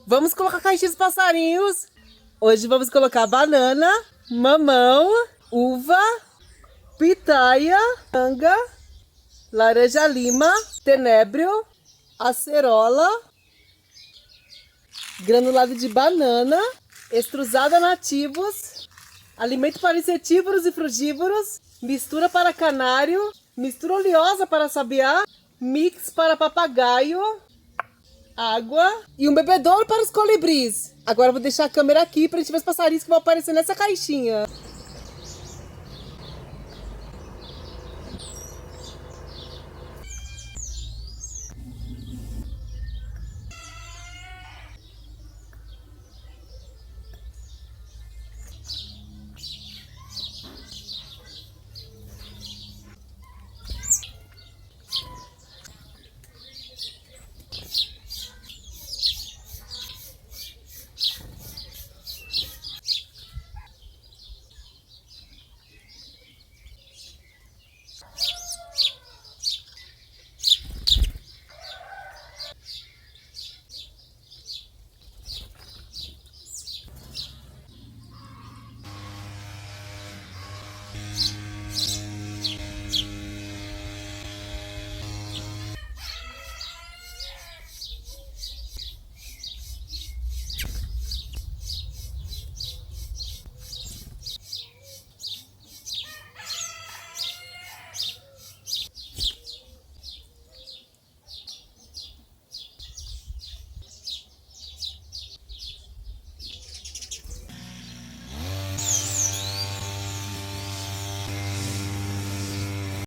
Vamos colocar caixinha dos passarinhos. Hoje vamos colocar banana, mamão, uva, pitaia, manga, laranja lima, tenebro, acerola, granulado de banana, extrusada nativos, alimento para insetívoros e frugívoros, mistura para canário, mistura oleosa para sabiá, mix para papagaio, água e um bebedouro para os colibris. Agora eu vou deixar a câmera aqui para a gente ver os passarinhos que vão aparecer nessa caixinha.